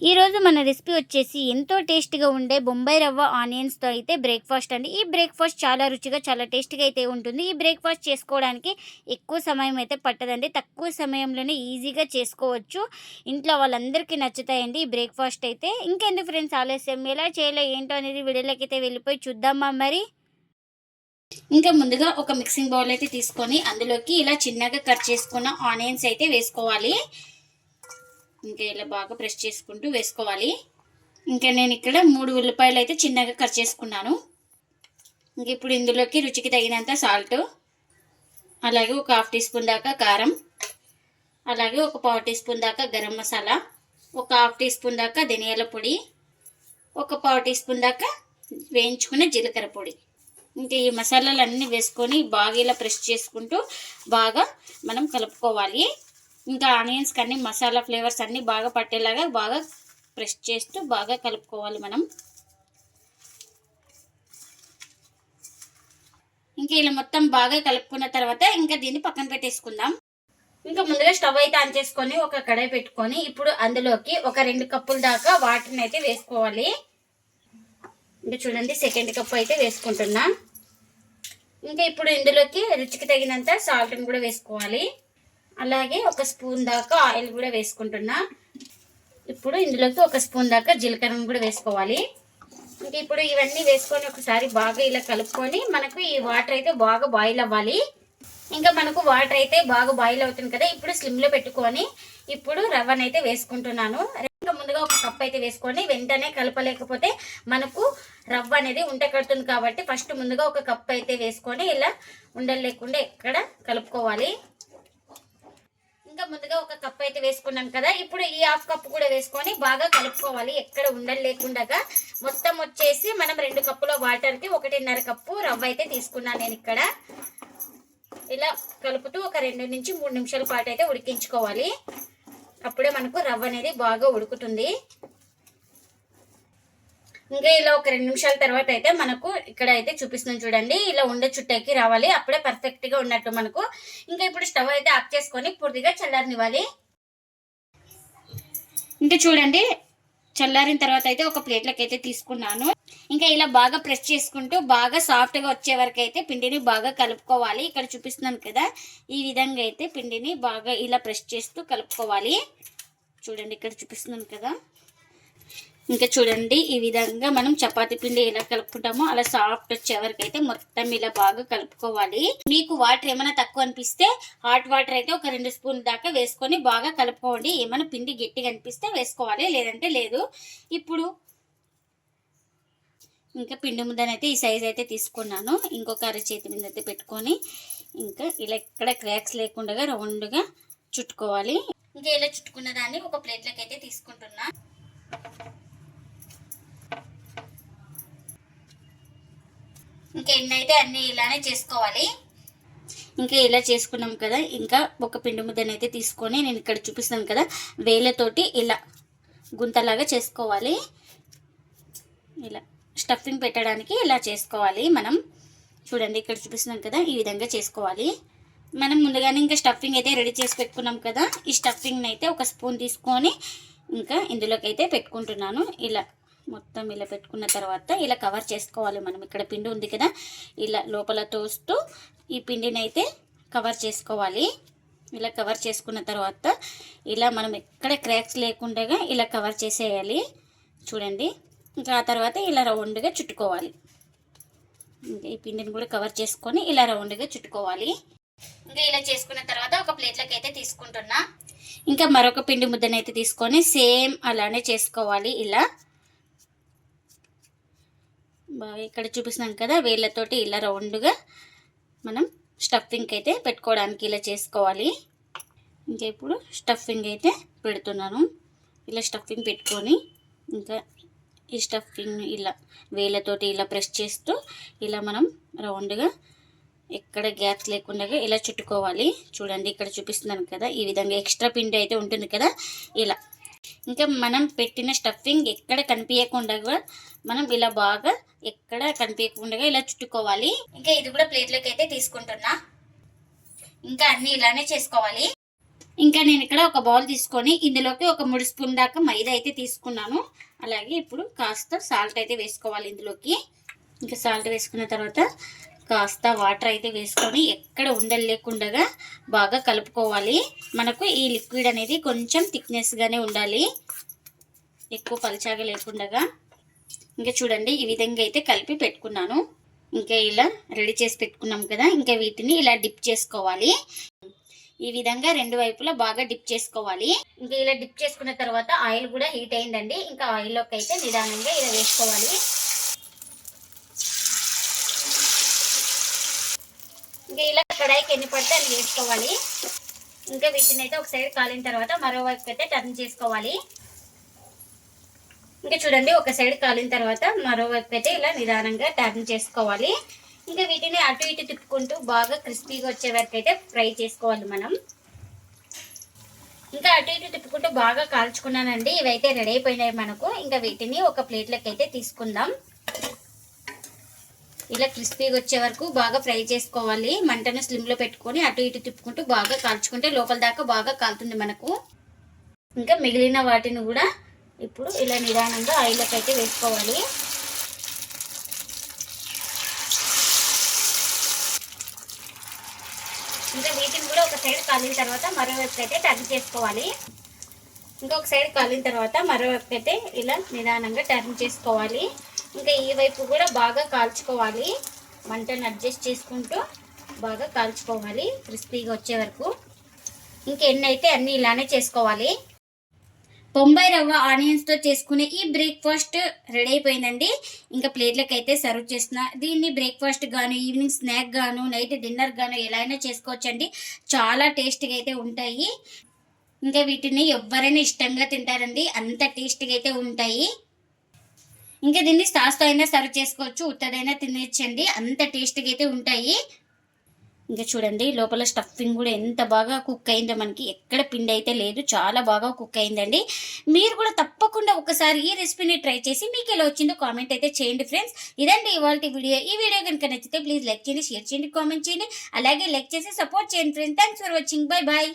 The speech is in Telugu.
ఈరోజు మన రెసిపీ వచ్చేసి ఎంతో టేస్టీగా ఉండే బొంబాయి రవ్వ ఆనియన్స్తో అయితే బ్రేక్ఫాస్ట్ అండి. ఈ బ్రేక్ఫాస్ట్ చాలా రుచిగా చాలా టేస్టీగా అయితే ఉంటుంది. ఈ బ్రేక్ఫాస్ట్ చేసుకోవడానికి ఎక్కువ సమయం అయితే పట్టదండి. తక్కువ సమయంలోనే ఈజీగా చేసుకోవచ్చు. ఇంట్లో వాళ్ళందరికీ నచ్చుతాయండి ఈ బ్రేక్ఫాస్ట్ అయితే. ఇంకెందుకు ఫ్రెండ్స్ ఆలస్యం, ఎలా చేయాలో ఏంటో అనేది వీడియోలోకి అయితే వెళ్ళిపోయి చూద్దామా మరి. ఇంకా ముందుగా ఒక మిక్సింగ్ బౌల్ అయితే తీసుకొని అందులోకి ఇలా చిన్నగా కట్ చేసుకున్న ఆనియన్స్ అయితే వేసుకోవాలి. ఇంకా ఇలా బాగా ప్రెస్ చేసుకుంటూ వేసుకోవాలి. ఇంకా నేను ఇక్కడ 3 ఉల్లిపాయలు అయితే చిన్నగా కట్ చేసుకున్నాను. ఇంక ఇప్పుడు ఇందులోకి రుచికి తగినంత సాల్ట్, అలాగే ఒక 1/2 టీ స్పూన్ దాకా కారం, అలాగే ఒక 1/4 టీ స్పూన్ దాకా గరం మసాలా, ఒక 1/2 టీ స్పూన్ దాకా ధనియాల పొడి, ఒక 1/4 టీ స్పూన్ దాకా వేయించుకున్న జీలకర్ర పొడి. ఇంకా ఈ మసాలాలన్నీ వేసుకొని బాగా ఇలా ప్రెస్ చేసుకుంటూ బాగా మనం కలుపుకోవాలి. ఇంకా ఆనియన్స్కి అన్ని మసాలా ఫ్లేవర్స్ అన్నీ బాగా పట్టేలాగా బాగా ప్రెస్ చేస్తూ బాగా కలుపుకోవాలి మనం. ఇంకా ఇలా మొత్తం బాగా కలుపుకున్న తర్వాత ఇంకా దీన్ని పక్కన పెట్టేసుకుందాం. ఇంకా ముందుగా స్టవ్ అయితే ఆన్ చేసుకొని ఒక కడాయి పెట్టుకొని ఇప్పుడు అందులోకి ఒక 2 కప్పుల దాకా వాటర్ని అయితే వేసుకోవాలి. ఇంకా చూడండి, సెకండ్ కప్ అయితే వేసుకుంటున్నా. ఇంకా ఇప్పుడు ఇందులోకి రుచికి తగినంత సాల్ట్ని కూడా వేసుకోవాలి. అలాగే ఒక స్పూన్ దాకా ఆయిల్ కూడా వేసుకుంటున్నా. ఇప్పుడు ఇందులోకి ఒక స్పూన్ దాకా జీలకర్రను కూడా వేసుకోవాలి. ఇంకా ఇప్పుడు ఇవన్నీ వేసుకొని ఒకసారి బాగా ఇలా కలుపుకొని మనకు ఈ వాటర్ అయితే బాగా బాయిల్ అవ్వాలి. ఇంకా మనకు వాటర్ అయితే బాగా బాయిల్ అవుతుంది కదా, ఇప్పుడు స్లిమ్లో పెట్టుకొని ఇప్పుడు రవ్వనైతే వేసుకుంటున్నాను. ఇంకా ముందుగా ఒక కప్ అయితే వేసుకొని వెంటనే కలపలేకపోతే మనకు రవ్వ అనేది ఉంట కడుతుంది కాబట్టి ఫస్ట్ ముందుగా ఒక కప్ అయితే వేసుకొని ఇలా ఉండలు లేకుండా ఎక్కడ కలుపుకోవాలి. ఇంకా ముందుగా ఒక కప్ అయితే వేసుకున్నాం కదా, ఇప్పుడు ఈ 1/2 కప్పు కూడా వేసుకొని బాగా కలుపుకోవాలి. ఎక్కడ ఉండలు లేకుండా మొత్తం వచ్చేసి మనం 2 కప్పుల వాటర్కి 1.5 కప్పు రవ్వ అయితే తీసుకున్నాను నేను ఇక్కడ. ఇలా కలుపుతూ ఒక 2 నుంచి 3 నిమిషాల పాటు అయితే ఉడికించుకోవాలి. అప్పుడే మనకు రవ్వ అనేది బాగా ఉడుకుతుంది. ఇంకా ఇలా ఒక 2 నిమిషాల తర్వాత అయితే మనకు ఇక్కడ అయితే చూపిస్తున్నాను చూడండి, ఇలా ఉండే చుట్టకి రావాలి. అప్పుడే పర్ఫెక్ట్గా ఉన్నట్టు మనకు. ఇంకా ఇప్పుడు స్టవ్ అయితే ఆఫ్ చేసుకొని పూర్తిగా చల్లారనివ్వాలి. ఇంకా చూడండి, చల్లారిన తర్వాత అయితే ఒక ప్లేట్లోకి అయితే తీసుకున్నాను. ఇంకా ఇలా బాగా ప్రెస్ చేసుకుంటూ బాగా సాఫ్ట్గా వచ్చే వరకు అయితే పిండిని బాగా కలుపుకోవాలి. ఇక్కడ చూపిస్తున్నాను కదా, ఈ విధంగా అయితే పిండిని బాగా ఇలా ప్రెస్ చేస్తూ కలుపుకోవాలి. చూడండి, ఇక్కడ చూపిస్తున్నాను కదా. ఇంకా చూడండి, ఈ విధంగా మనం చపాతీ పిండి ఎలా కలుపుకుంటామో అలా సాఫ్ట్ వచ్చే వరకు అయితే మొత్తం ఇలా బాగా కలుపుకోవాలి. మీకు వాటర్ ఏమైనా తక్కువ అనిపిస్తే హాట్ వాటర్ అయితే ఒక 2 స్పూన్ దాకా వేసుకొని బాగా కలుపుకోండి. ఏమైనా పిండి గట్టిగా అనిపిస్తే వేసుకోవాలి, లేదంటే లేదు. ఇప్పుడు ఇంకా పిండి ముద్దనైతే ఈ సైజ్ అయితే తీసుకున్నాను. ఇంకొక అరచేతి మీద అయితే పెట్టుకొని ఇంకా ఇలా ఎక్కడ క్రాక్స్ లేకుండా రౌండ్గా చుట్టుకోవాలి. ఇంకా ఇలా చుట్టుకున్న దాన్ని ఒక ప్లేట్లోకి అయితే తీసుకుంటున్నా. ఇంకా ఎన్నైతే అన్నీ ఇలానే చేసుకోవాలి. ఇంకా ఇలా చేసుకున్నాం కదా, ఇంకా ఒక పిండి ముద్దనైతే తీసుకొని నేను ఇక్కడ చూపిస్తాను కదా, వేళ్ళతోటి ఇలా గుంతలాగా చేసుకోవాలి. ఇలా స్టఫింగ్ పెట్టడానికి ఇలా చేసుకోవాలి మనం. చూడండి, ఇక్కడ చూపిస్తున్నాం కదా, ఈ విధంగా చేసుకోవాలి. మనం ముందుగానే ఇంకా స్టఫింగ్ అయితే రెడీ చేసి పెట్టుకున్నాం కదా, ఈ స్టఫింగ్ని అయితే ఒక స్పూన్ తీసుకొని ఇంకా ఇందులోకి అయితే పెట్టుకుంటున్నాను. ఇలా మొత్తం ఇలా పెట్టుకున్న తర్వాత ఇలా కవర్ చేసుకోవాలి మనం. ఇక్కడ పిండి ఉంది కదా, ఇలా లోపల తోస్తూ ఈ పిండిని అయితే కవర్ చేసుకోవాలి. ఇలా కవర్ చేసుకున్న తర్వాత ఇలా మనం ఎక్కడ క్రాక్స్ లేకుండా ఇలా కవర్ చేసేయాలి. చూడండి, ఇంకా ఆ తర్వాత ఇలా రౌండ్గా చుట్టుకోవాలి. ఇంకా ఈ పిండిని కూడా కవర్ చేసుకొని ఇలా రౌండ్గా చుట్టుకోవాలి. ఇంకా ఇలా చేసుకున్న తర్వాత ఒక ప్లేట్లోకి అయితే తీసుకుంటున్నా. ఇంకా మరొక పిండి ముద్దనైతే తీసుకొని సేమ్ అలానే చేసుకోవాలి. ఇలా బాగా ఇక్కడ చూపిస్తున్నాం కదా, వేళ్ళతోటి ఇలా రౌండ్గా మనం స్టఫింగ్ అయితే పెట్టుకోవడానికి ఇలా చేసుకోవాలి. ఇంకా ఇప్పుడు స్టఫింగ్ అయితే పెడుతున్నాను. ఇలా స్టఫింగ్ పెట్టుకొని ఇంకా ఈ స్టఫింగ్ ఇలా వేళ్ళతోటి ఇలా ప్రెస్ చేస్తూ ఇలా మనం రౌండ్గా ఎక్కడ గ్యాప్స్ లేకుండా ఇలా చుట్టుకోవాలి. చూడండి, ఇక్కడ చూపిస్తున్నాను కదా, ఈ విధంగా ఎక్స్ట్రా పిండి అయితే ఉంటుంది కదా, ఇలా ఇంకా మనం పెట్టిన స్టఫింగ్ ఎక్కడ కనిపించకుండా మనం ఇలా బాగా ఎక్కడ కనిపించకుండా ఇలా చుట్టుకోవాలి. ఇంకా ఇది కూడా ప్లేట్లోకి అయితే తీసుకుంటున్నా. ఇంకా అన్నీ ఇలానే చేసుకోవాలి. ఇంకా నేను ఇక్కడ ఒక బౌల్ తీసుకొని ఇందులోకి ఒక 3 స్పూన్ దాకా మైదా అయితే తీసుకున్నాను. అలాగే ఇప్పుడు కాస్త సాల్ట్ అయితే వేసుకోవాలి ఇందులోకి. ఇంకా సాల్ట్ వేసుకున్న తర్వాత కాస్త వాటర్ అయితే వేసుకొని ఎక్కడ ఉండలు లేకుండా బాగా కలుపుకోవాలి. మనకు ఈ లిక్విడ్ అనేది కొంచెం థిక్నెస్గానే ఉండాలి, ఎక్కువ పలుచగా లేకుండా. ఇంకా చూడండి ఈ విధంగా అయితే కలిపి పెట్టుకున్నాను. ఇంకా ఇలా రెడీ చేసి పెట్టుకున్నాం కదా, ఇంకా వీటిని ఇలా డిప్ చేసుకోవాలి. ఈ విధంగా 2 వైపులా బాగా డిప్ చేసుకోవాలి. ఇంకా ఇలా డిప్ చేసుకున్న తర్వాత ఆయిల్ కూడా హీట్ అయిందండి. ఇంకా ఆయిల్లోకి అయితే నిదానంగా ఇలా వేసుకోవాలి. ఇంకా ఇలా కడాయికి ఎన్ని పడితే అది వేసుకోవాలి. ఇంకా వీటిని అయితే ఒక సైడ్ కాలిన తర్వాత మరోవైపు అయితే టర్న్ చేసుకోవాలి. ఇంకా చూడండి ఒక సైడ్ కాలిన తర్వాత మరోవైపు అయితే ఇలా నిదానంగా టర్న్ చేసుకోవాలి. ఇంకా వీటిని అటు ఇటు తిప్పుకుంటూ బాగా క్రిస్పీగా వచ్చే వరకు అయితే ఫ్రై చేసుకోవాలి మనం. ఇంకా అటు ఇటు తిప్పుకుంటూ బాగా కాల్చుకున్నానండి. ఇవైతే రెడీ అయిపోయినాయి మనకు. ఇంకా వీటిని ఒక ప్లేట్లోకి అయితే తీసుకుందాం. ఇలా క్రిస్పీగా వచ్చే వరకు బాగా ఫ్రై చేసుకోవాలి. మంటను స్లిమ్లో పెట్టుకొని అటు ఇటు తిప్పుకుంటూ బాగా కాల్చుకుంటే లోపల దాకా బాగా కాలుతుంది మనకు. ఇంకా మిగిలిన వాటిని కూడా ఇప్పుడు ఇలా నిదానంగా ఆయిల్లోకి అయితే వేసుకోవాలి. ఇంకా వీటిని కూడా ఒక సైడ్ కాలిన తర్వాత మరోవైపు అయితే టర్న్ చేసుకోవాలి. ఇంకొక సైడ్ కాలిన తర్వాత మరోవైపు అయితే ఇలా నిదానంగా టర్న్ చేసుకోవాలి. ఇంకా ఈ వైపు కూడా బాగా కాల్చుకోవాలి. మంటను అడ్జస్ట్ చేసుకుంటూ బాగా కాల్చుకోవాలి క్రిస్పీగా వచ్చే వరకు. ఇంకా ఎన్ని అయితే అన్ని ఇలానే చేసుకోవాలి. బొంబాయి రవ్వ ఆనియన్స్తో చేసుకునే ఈ బ్రేక్ఫాస్ట్ రెడీ అయిపోయిందండి. ఇంకా ప్లేట్లకు అయితే సర్వ్ చేస్తున్నా. దీన్ని బ్రేక్ఫాస్ట్ గాను, ఈవినింగ్ స్నాక్ గాను, నైట్ డిన్నర్ గాను ఎలా అయినా చేసుకోవచ్చండి. చాలా టేస్టీగా అయితే ఉంటాయి. ఇంకా వీటిని ఎవరైనా ఇష్టంగా తింటారండి, అంత టేస్టీగా అయితే ఉంటాయి. ఇంకా దీన్ని సాస్తో అయినా సర్వ్ చేసుకోవచ్చు, ఉత్తదైనా తినేయచ్చండి, అంత టేస్టీగా అయితే ఉంటాయి. ఇంకా చూడండి లోపల స్టఫింగ్ కూడా ఎంత బాగా కుక్ అయిందో, మనకి ఎక్కడ పిండి అయితే లేదు, చాలా బాగా కుక్ అయిందండి. మీరు కూడా తప్పకుండా ఒకసారి ఈ రెసిపీని ట్రై చేసి మీకు ఎలా వచ్చిందో కామెంట్ అయితే చేయండి ఫ్రెండ్స్. ఇదండి ఇవాళ వీడియో. ఈ వీడియో కనుక నచ్చితే ప్లీజ్ లైక్ చేయండి, షేర్ చేయండి, కామెంట్ చేయండి. అలాగే లైక్ చేసి సపోర్ట్ చేయండి friends. Thanks for watching. Bye bye.